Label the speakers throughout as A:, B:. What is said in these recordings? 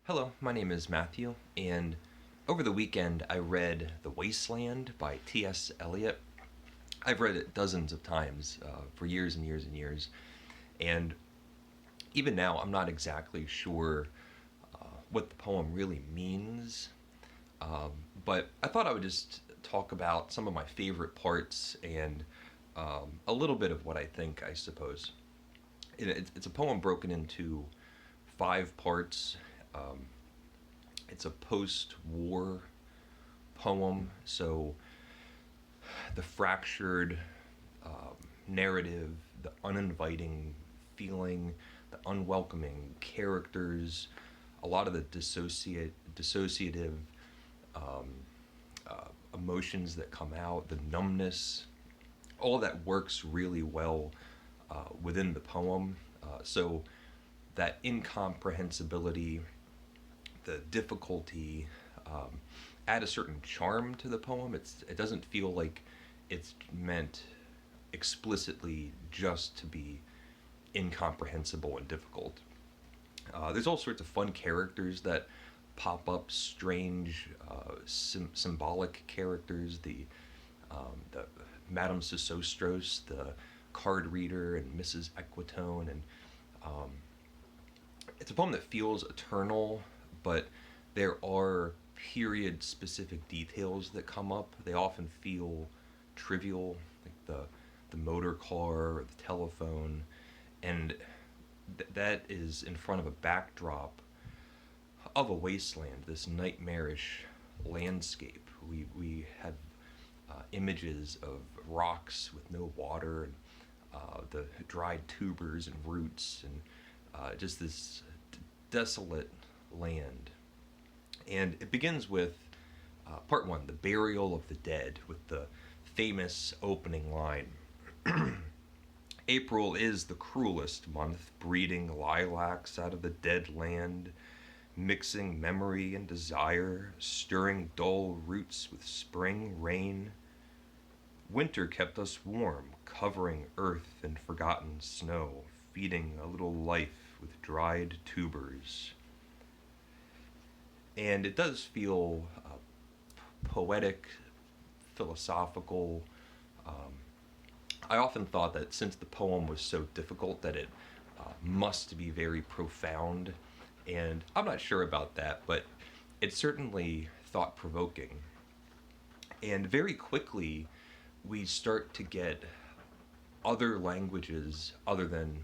A: Hello, my name is Matthew, and over the weekend I read The Wasteland by T.S. Eliot. I've read it dozens of times for years and years and years, and even now I'm not exactly sure what the poem really means, but I thought I would just talk about some of my favorite parts and a little bit of what I think, I suppose. It's a poem broken into five parts. Um, it's a post-war poem, so the fractured narrative, the uninviting feeling, the unwelcoming characters, a lot of the dissociative um, emotions that come out, the numbness, all of that works really well within the poem. So that incomprehensibility, the difficulty, add a certain charm to the poem. It doesn't feel like it's meant explicitly just to be incomprehensible and difficult. There's all sorts of fun characters that pop up, strange, symbolic characters. The Madame Sosostros, the card reader, and Mrs. Equitone, and um, it's a poem that feels eternal, but there are period specific details that come up. They often feel trivial, like the motor car or the telephone, and that is in front of a backdrop of a wasteland, this nightmarish landscape. We have images of rocks with no water, and the dried tubers and roots, and just this desolate land. And it begins with part one, the burial of the dead, with the famous opening line. April is the cruelest month, breeding lilacs out of the dead land, mixing memory and desire, stirring dull roots with spring rain. Winter kept us warm, covering earth in forgotten snow, feeding a little life with dried tubers. And it does feel poetic, philosophical. Um, I often thought that since the poem was so difficult, that it must be very profound, and I'm not sure about that, but it's certainly thought provoking. And very quickly, we start to get other languages other than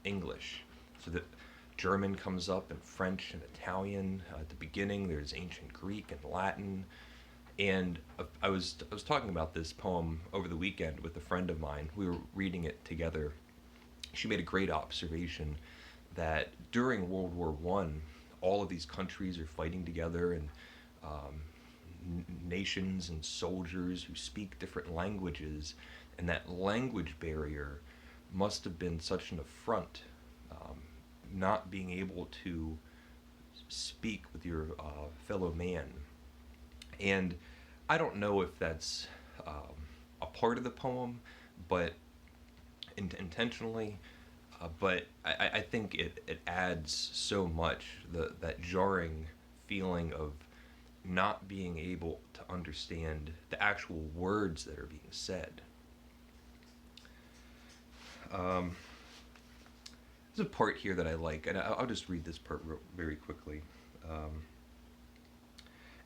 A: English. So that German comes up, and French and Italian. At the beginning, there's ancient Greek and Latin. And I was talking about this poem over the weekend with a friend of mine. We were reading it together. She made a great observation that during World War One, all of these countries are fighting together, and nations and soldiers who speak different languages, and that language barrier must have been such an affront, not being able to speak with your fellow man. And I don't know if that's a part of the poem, but intentionally, but I think it adds so much, that jarring feeling of not being able to understand the actual words that are being said. Um, there's a part here that I like, and I'll just read this part very quickly. Um,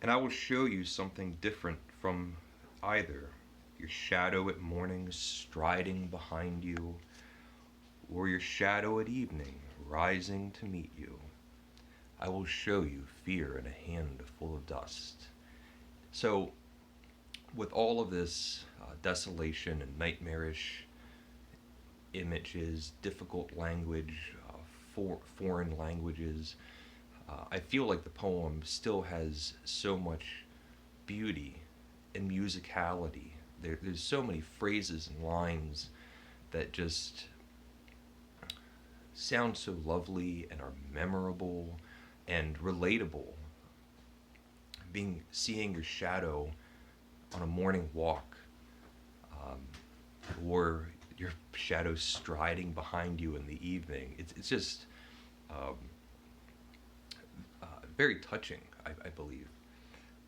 A: and I will show you something different from either your shadow at morning striding behind you, or your shadow at evening rising to meet you. I will show you fear in a hand full of dust. So, with all of this desolation and nightmarish images, difficult language, foreign languages, I feel like the poem still has so much beauty and musicality. There's so many phrases and lines that just sound so lovely and are memorable and relatable. Seeing your shadow on a morning walk, um, or your shadow striding behind you in the evening. It's just um, very touching, I believe.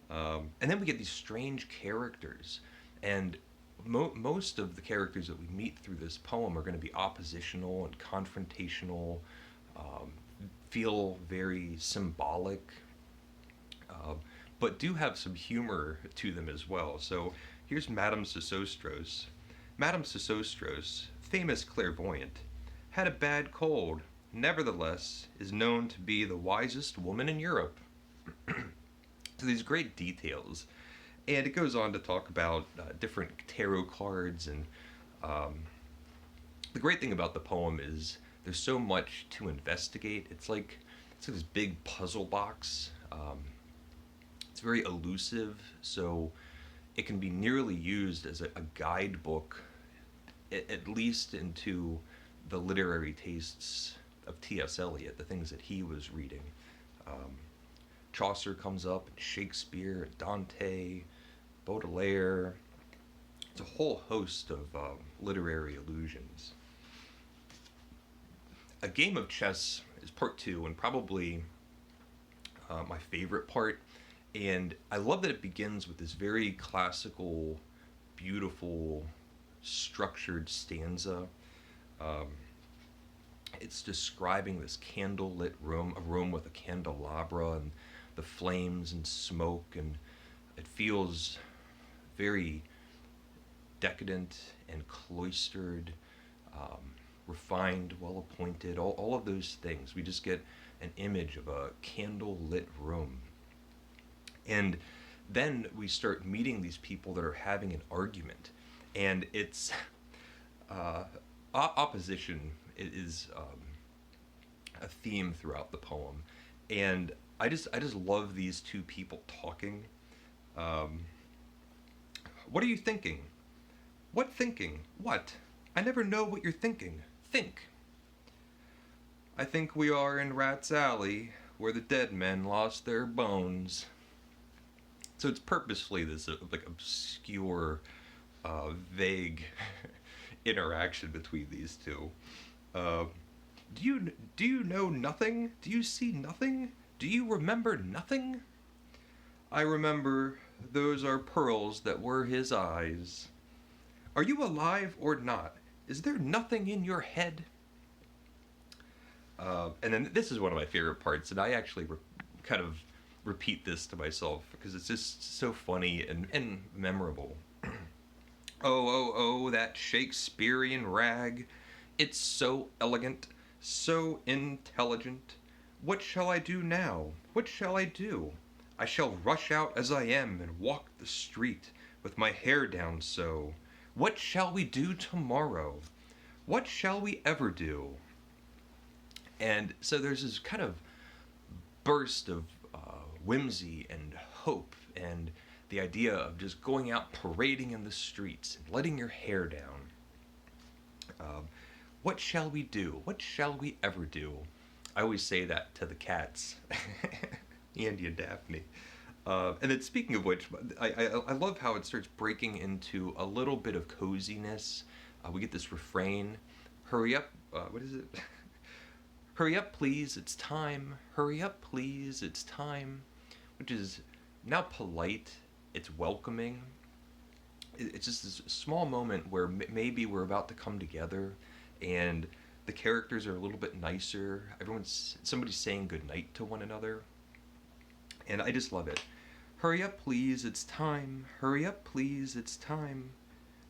A: And then we get these strange characters, and most of the characters that we meet through this poem are going to be oppositional and confrontational, um, feel very symbolic, uh, but do have some humor to them as well. So here's Madame Sosostros. Madame Sosostros, famous clairvoyant, had a bad cold, nevertheless is known to be the wisest woman in Europe. So these great details. And it goes on to talk about different tarot cards. And um, the great thing about the poem is there's so much to investigate. It's like this big puzzle box. It's very elusive, so it can be nearly used as a guidebook, at least into the literary tastes of T.S. Eliot, the things that he was reading. Um, Chaucer comes up, and Shakespeare, Dante, Baudelaire. It's a whole host of literary allusions. A game of chess is part two, and probably my favorite part. And I love that it begins with this very classical, beautiful, structured stanza. Um, it's describing this candlelit room, a room with a candelabra and the flames and smoke, and it feels very decadent and cloistered, um, refined, well appointed, all of those things. We just get an image of a candle lit room. And then we start meeting these people that are having an argument. And it's opposition is a theme throughout the poem. And I just love these two people talking. Um, what are you thinking? What thinking? What? I never know what you're thinking. Think. I think we are in Rat's Alley, where the dead men lost their bones. So it's purposefully this like obscure, vague interaction between these two. Uh, do you know nothing? Do you see nothing? Do you remember nothing? I remember those are pearls that were his eyes. Are you alive or not? Is there nothing in your head? And then this is one of my favorite parts, and I actually kind of repeat this to myself because it's just so funny and memorable. Oh, that Shakespearean rag. It's so elegant, so intelligent. What shall I do now? What shall I do? I shall rush out as I am and walk the street with my hair down so. What shall we do tomorrow? What shall we ever do? And so there's this kind of burst of whimsy and hope, and the idea of just going out parading in the streets and letting your hair down. What shall we do? What shall we ever do? I always say that to the cats, Andy and Daphne. And then speaking of which, I love how it starts breaking into a little bit of coziness. We get this refrain, hurry up, what is it? Hurry up, please, it's time. Hurry up, please, it's time. Which is now polite, it's welcoming. It's just this small moment where maybe we're about to come together and the characters are a little bit nicer. Somebody's saying goodnight to one another. And I just love it. Hurry up, please, it's time. Hurry up, please, it's time.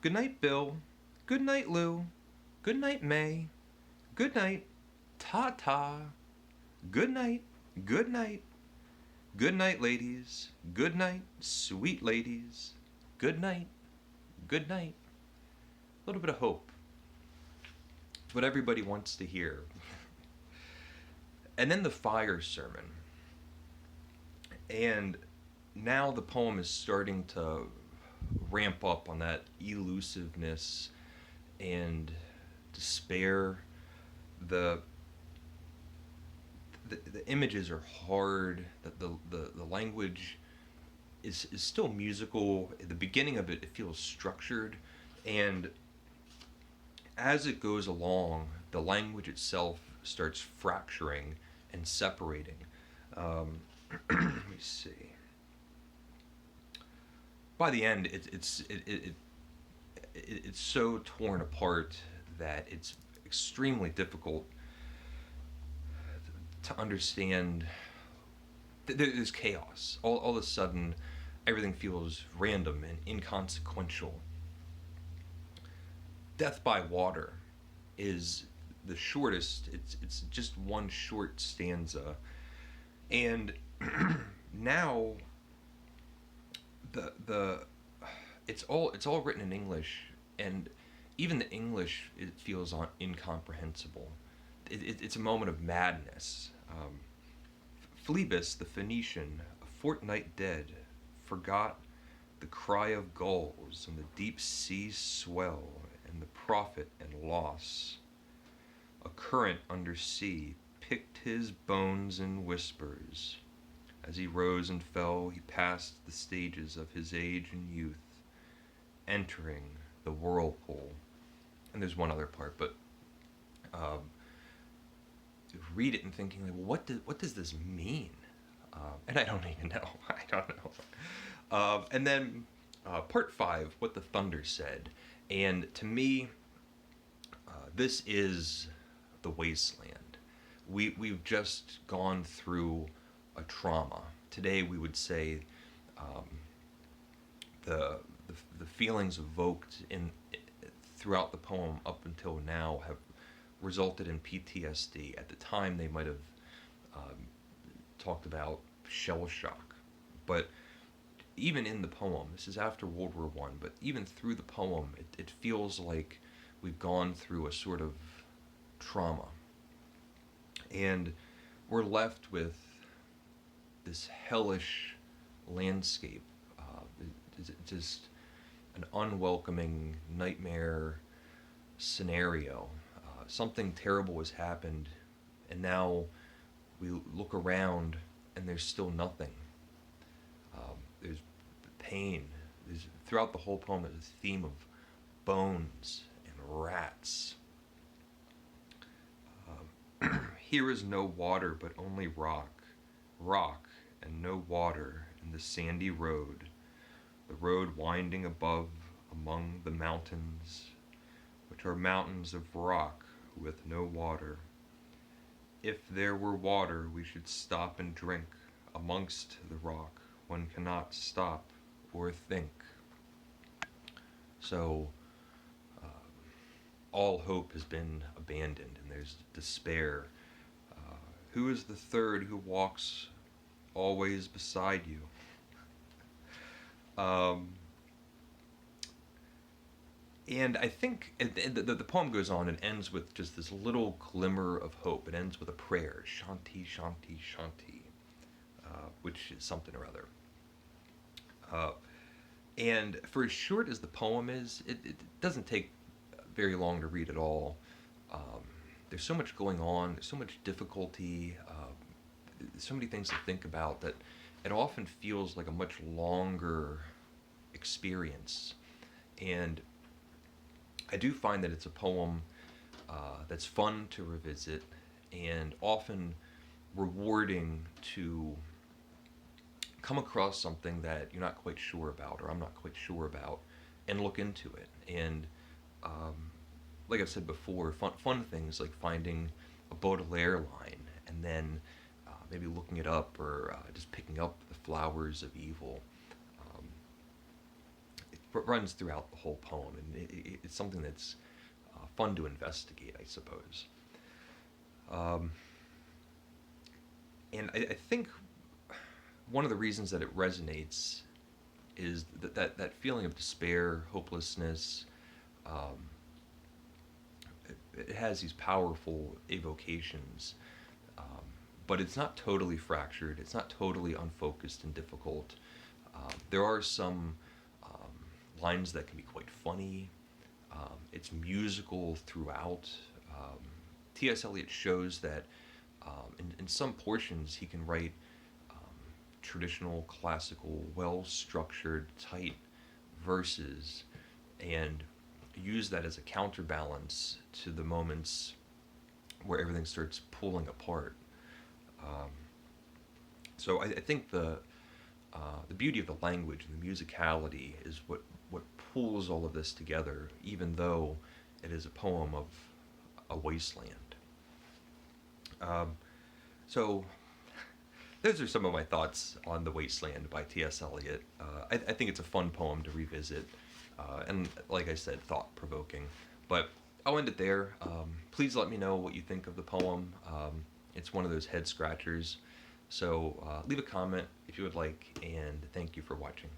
A: Good night, Bill. Good night, Lou. Good night, May. Good night. Ta-ta. Good night. Good night. Good night, ladies. Good night, sweet ladies. Good night. Good night. A little bit of hope. It's what everybody wants to hear. And then the fire sermon. And now the poem is starting to ramp up on that elusiveness and despair. The images are hard. The language is still musical. At the beginning of it, it feels structured, and as it goes along, the language itself starts fracturing and separating. me see. By the end, it's so torn apart that it's extremely difficult to understand. There's chaos. All of a sudden, everything feels random and inconsequential. Death by Water is the shortest. It's just one short stanza, and now the it's all written in English, and even the English, it feels incomprehensible. It's a moment of madness. Phlebas the Phoenician, a fortnight dead, forgot the cry of gulls and the deep sea swell and the profit and loss. A current under sea picked his bones in whispers. As he rose and fell, he passed the stages of his age and youth, entering the whirlpool. And there's one other part, but um, read it and thinking, like, well, what does this mean? And I don't even know. I don't know. And then part 5, What the Thunder Said. And to me, this is the Wasteland. We've just gone through a trauma. Today we would say the feelings evoked in throughout the poem up until now have resulted in PTSD. At the time, they might have talked about shell shock, but even in the poem, this is after World War I, but even through the poem, it feels like we've gone through a sort of trauma, and we're left with this hellish landscape. It's just an unwelcoming nightmare scenario. Something terrible has happened, and now we look around and there's still nothing. There's pain. Throughout the whole poem, there's a theme of bones and rats. Here is no water, but only rock, rock and no water in the sandy road, the road winding above among the mountains, which are mountains of rock with no water. If there were water, we should stop and drink amongst the rock. One cannot stop or think. So, all hope has been abandoned, and there's despair. Who is the third who walks always beside you? And I think the poem goes on and ends with just this little glimmer of hope. It ends with a prayer, Shanti, Shanti, Shanti, which is something or other. And for as short as the poem is, it doesn't take very long to read at all. There's so much going on, there's so much difficulty, so many things to think about that it often feels like a much longer experience. And I do find that it's a poem that's fun to revisit and often rewarding to come across something that you're not quite sure about, or I'm not quite sure about, and look into it. And like I've said before, fun things like finding a Baudelaire line and then maybe looking it up, or just picking up The Flowers of Evil. It runs throughout the whole poem, and it's something that's fun to investigate, I suppose. And I think one of the reasons that it resonates is that feeling of despair, hopelessness. It has these powerful evocations, but it's not totally fractured. It's not totally unfocused and difficult. There are some lines that can be quite funny. It's musical throughout. T.S. Eliot shows that in some portions he can write traditional, classical, well-structured, tight verses and use that as a counterbalance to the moments where everything starts pulling apart. I think the beauty of the language and the musicality is what pulls all of this together, even though it is a poem of a wasteland. Um, so those are some of my thoughts on The Wasteland by T.S. Eliot. I think it's a fun poem to revisit, and like I said, thought provoking. But I'll end it there. Please let me know what you think of the poem. It's one of those head scratchers. So leave a comment if you would like, and thank you for watching.